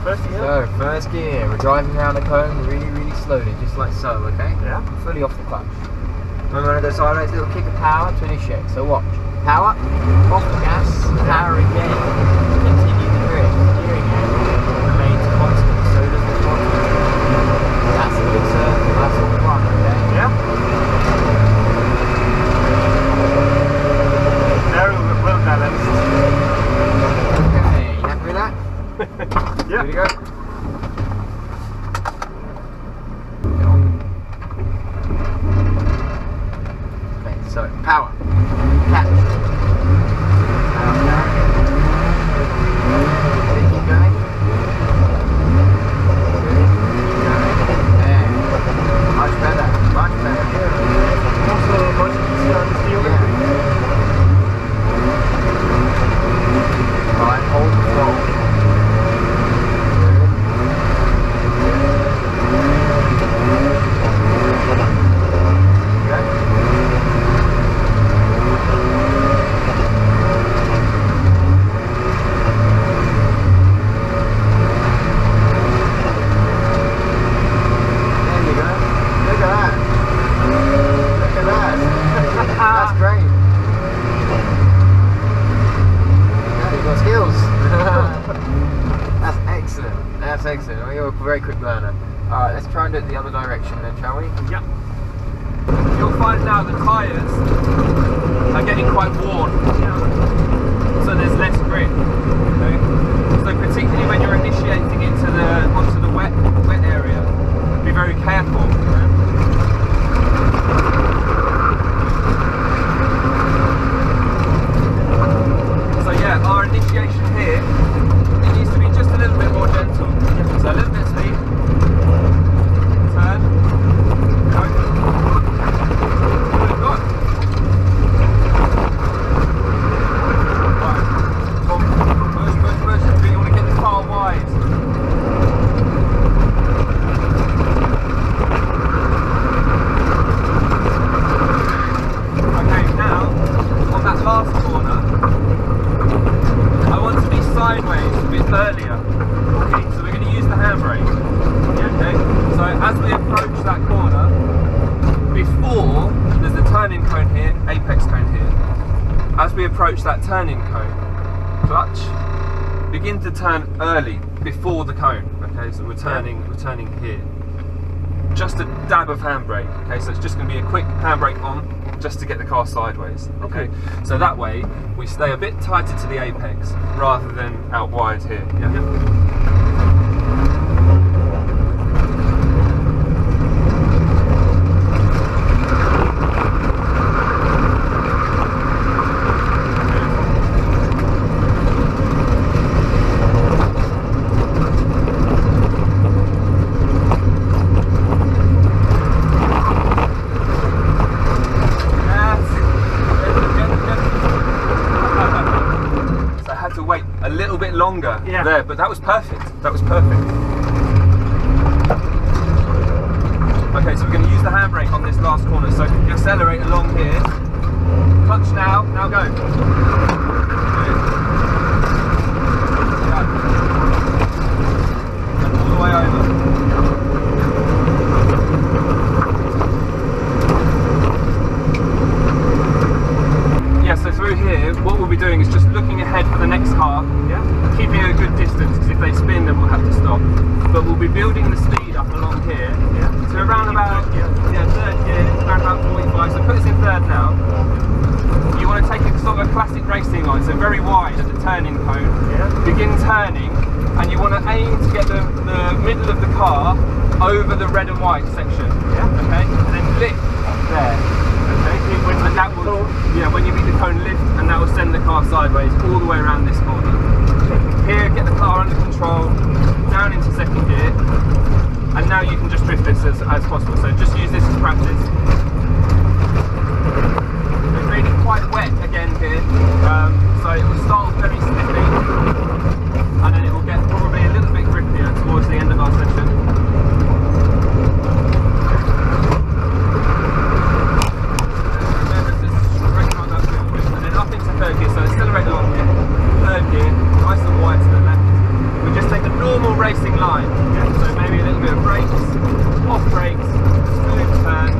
First gear. So, first gear, we're driving around the cone really, really slowly, just like so, okay? Yeah. Fully off the clutch. Remember when I go sideways, little kick of power to initiate. So watch. Power, off the gas, power again. Continue the grip. Steering gear remains constant, so does the throttle. That's a good circle, that's all fun, okay? Yeah. Very well balanced. Okay, you happy with that? Yeah. Here we go. Okay, so power. Catch. Power down. Ready, keep going. Ready, keep going. There. Much better, much better. Also much easier on the steel. Yeah. Right, hold the throttle. That's great. Yeah, you've got skills. That's excellent. That's excellent. Well, you're a very quick learner. Alright, let's try and do it the other direction then, shall we? Yeah. You'll find now the tyres are getting quite worn, so there's less grip. Okay? So particularly when you're initiating into onto the wet area, be very careful. So yeah, our initiation here, it needs to be just a little bit more gentle. So a little bit of speed. Turn. Go. Good, good. Right. Push, push, push. You want to get the car wide. Okay, now, on that last corner, I want to be sideways a bit earlier. Okay, so we're going to use the handbrake. Okay, so as we approach that corner, before there's the turning cone here, apex cone here. As we approach that turning cone, clutch, begin to turn early before the cone. Okay, so we're turning here. Just a dab of handbrake. Okay, so it's just going to be a quick handbrake on, just to get the car sideways. Okay, so that way we stay a bit tighter to the apex rather than out wide here. Yeah. Longer there, but that was perfect. That was perfect. Okay, so we're going to use the handbrake on this last corner. So accelerate along here. Clutch now. Now go. Good. Yeah. And all the way over. Yeah. So through here, what we'll be doing is just looking ahead for the next car. Keeping a good distance, because if they spin then we'll have to stop. But we'll be building the speed up along here to around about third gear, around about 45. So put us in third now. You want to take a sort of a classic racing line, so very wide at the turning cone. Begin turning, and you want to aim to get the middle of the car over the red and white section. Okay, and then lift there. Okay, and that will, when you meet the cone, lift, and that will send the car sideways all the way around this corner. Here, get the car under control, down into second gear, and now you can just drift this as possible. So just use this as practice. It's really quite wet again here, so it will start very sniffy, and then it will get probably a little bit grippier towards the end of our session. Remember to straighten out that wheel bit, and then up into third gear. So accelerate along here, third gear, nice and wide to the left. We just take a normal race line. So maybe a little bit of brakes, off brakes, smooth turn,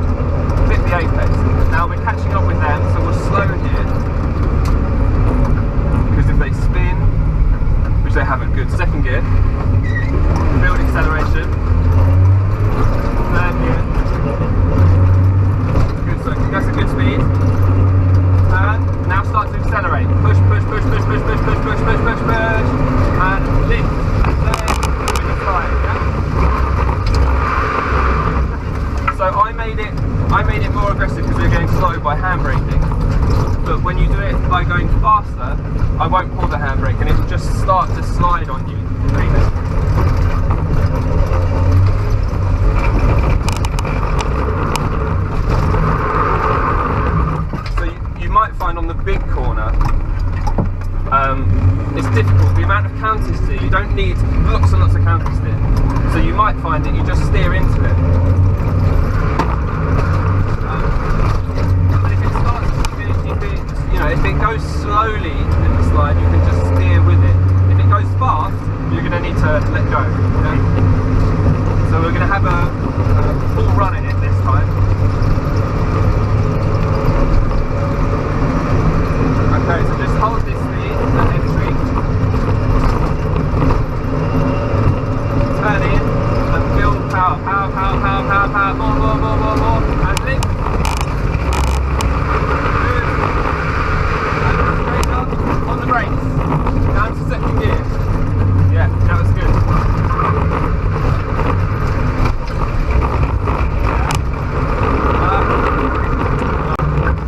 bit the apex. Now we're catching up with them, so we'll slow here. Because if they spin, which they haven't, good. Second gear, build acceleration. Third gear. Good, so that's a good speed. Turn, now start to accelerate. Push, push, push, push, push, push, push, push, push, push, push. And lift. With the slide, yeah? So I made it more aggressive because we were going slow by handbraking. But when you do it by going faster, I won't pull the handbrake and it will just start to slide on you. So you might find on the big corner, it's difficult. The amount of countersteer, you don't need lots and lots of countersteer. So you might find that you just steer into it. If it goes slowly in the slide, you can just steer with it. If it goes fast, you're going to need to let go. Okay? So we're going to have a full run in it this time. Okay, so just hold this speed at entry. Turn in and build power. Power, power, power, power, power. More, more, more, more, more. And lift. On the brakes, down to second gear. Yeah, that was good.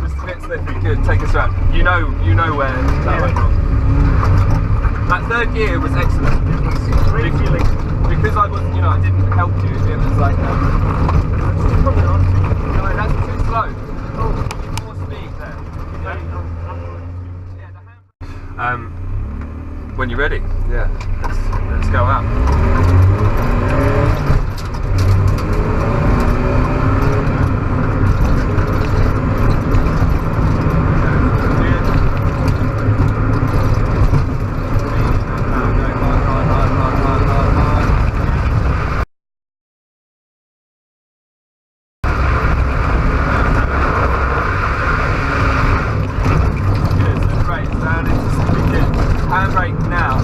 Just a bit slippy, good, take us around. You know where that went wrong. That third gear was excellent. It was really feeling. Because I was, I didn't help you, it was like, probably not. No, that's too slow. Oh, you need more speed there. Yeah. When you're ready, yeah, let's go out. Handbrake now.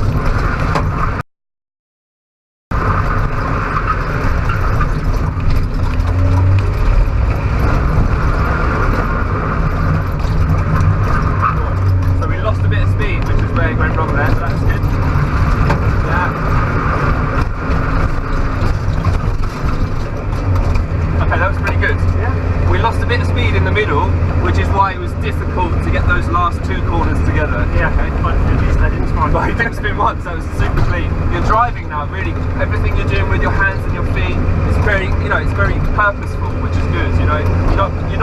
So we lost a bit of speed, which is where it went wrong there, so that's good. Yeah. Okay, that was pretty good. Yeah. We lost a bit of speed in the middle, which is why it was difficult to get those last two corners together. Yeah, okay. But he didn't spin once, that was super clean. You're driving now, really, everything you're doing with your hands and your feet is very, it's very purposeful, which is good, you're